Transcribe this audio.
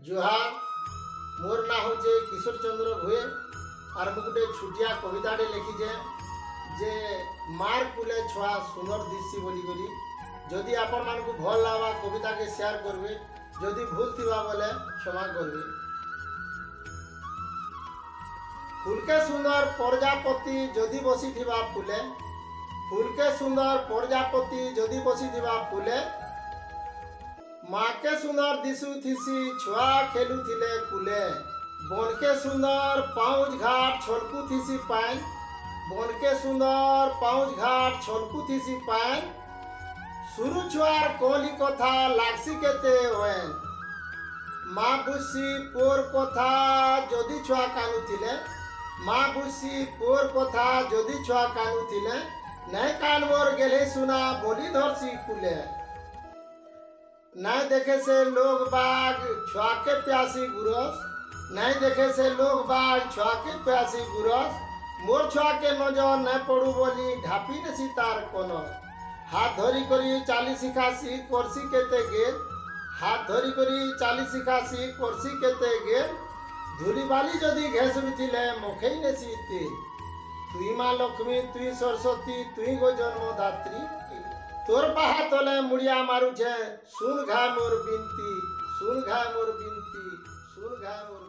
जुहार मोर ना हूँ किशोर चंद्र भुए और मुझे गोटे छुटिया कविताटे लिखीजे जे मार कुले छुआ सुंदर दिशी बोलिकी जदि आपण मान को भल लगा कविता के शेयर करबे जदि भूल थिबा बोले क्षमा करबे। फूल के सुंदर प्रजापति जदि बसी थिबा फूले फूल के सुंदर प्रजापति जदि बसी थिबा फूले माँ के सुंदर दिशु थिसी छुआ खेलु थिले कुले बन के सुंदर पाउज घाट छलकु थिसी पाइन बन के सुंदर पाउज घाट छलकु थिसी पाइन सुरु छुआर कोली कथा लागसी केते होएन माँ बुसी पोर कथा जदि छुआ कानु थिले माँ बुसी पोर कथा जदि छुआ कानु थिले नहीं कान मोर गेले सुना बोली धरसी कुले नहीं देखे से लोग बाग छुआ के प्यासी गुरस नहीं देखे से लोग बाग छुआ के प्यासी गुरस मोर छुआ के नजर नहीं पड़ू बोली ढापी ने सितार कोन हाथ धरी करी चाली सिखासी करसी केते गेल हाथ धरी करी चाली सिखासी करसी केते गेल धूली बाली जदि घेसुरी थिले मुखे ने सीते तुई माँ लक्ष्मी तुई सरस्वती तुई गो जन्मदात्री तोर बाहा तले मुड़िया मारू छे सुन घा मोर बिनती सुन घा मोर बिनती सुन घा मोर